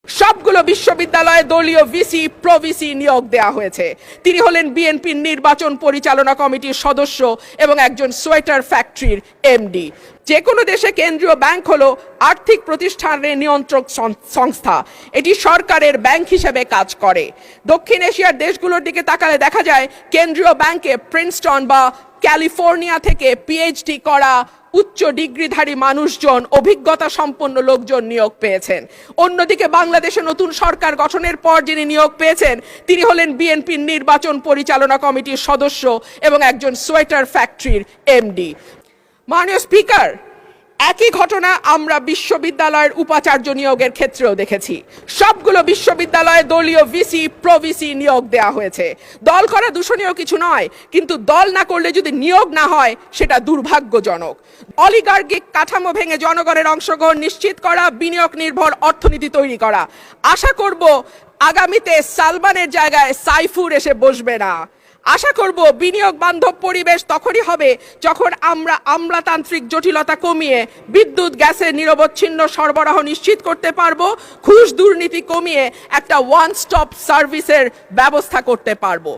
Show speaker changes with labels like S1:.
S1: সবগুলো বিশ্ববিদ্যালয়ে দলীয় ভিসি প্রভিসি নিয়োগ দেয়া হয়েছে। তিনি হলেন বিএনপির নির্বাচন পরিচালনা কমিটির সদস্য এবং একজন সোয়েটার ফ্যাক্টরির এমডি। যে কোনো দেশে কেন্দ্রীয় ব্যাংক হলো আর্থিক প্রতিষ্ঠানের নিয়ন্ত্রক সংস্থা। এটি সরকারের ব্যাংক হিসেবে কাজ করে। দক্ষিণ এশিয়ার দেশগুলোর দিকে তাকালে দেখা যায় কেন্দ্রীয় ব্যাংকে প্রিন্সটন বা ক্যালিফোর্নিয়া থেকে পিএইচডি করা উচ্চ ডিগ্রিধারী মানুষজন, অভিজ্ঞতা সম্পন্ন লোকজন নিয়োগ পেয়েছেন। অন্যদিকে বাংলাদেশে নতুন সরকার গঠনের পর যিনি নিয়োগ পেয়েছেন তিনি হলেন বিএনপির নির্বাচন পরিচালনা কমিটির সদস্য এবং একজন সোয়েটার ফ্যাক্টরির এমডি। মাননীয় স্পিকার, একই ঘটনা আমরা বিশ্ববিদ্যালয়ের উপাচার্য নিয়োগের ক্ষেত্রেও দেখেছি। সবগুলো বিশ্ববিদ্যালয়ে দলীয় ভিসি প্রভিসি নিয়োগ দেয়া হয়েছে। দল করা দূষণীয় কিছু নয়, কিন্তু দল না করলে যদি নিয়োগ না হয় সেটা দুর্ভাগ্যজনক। অলিগার্কিক কাঠামো ভেঙে জনগণের অংশগ্রহণ নিশ্চিত করা, বিনিয়োগ নির্ভর অর্থনীতি তৈরি করা। আশা করব আগামীতে সালমানের জায়গায় সাইফুর এসে বসবে না। আশা করব বিনিয়োগ বান্ধব পরিবেশ তখনই হবে যখন আমরা আমলাতান্ত্রিক জটিলতা কমিয়ে বিদ্যুৎ গ্যাসের নিরবচ্ছিন্ন সরবরাহ নিশ্চিত করতে পারবো, ঘুষ দুর্নীতি কমিয়ে একটা ওয়ান স্টপ সার্ভিসের ব্যবস্থা করতে পারবো।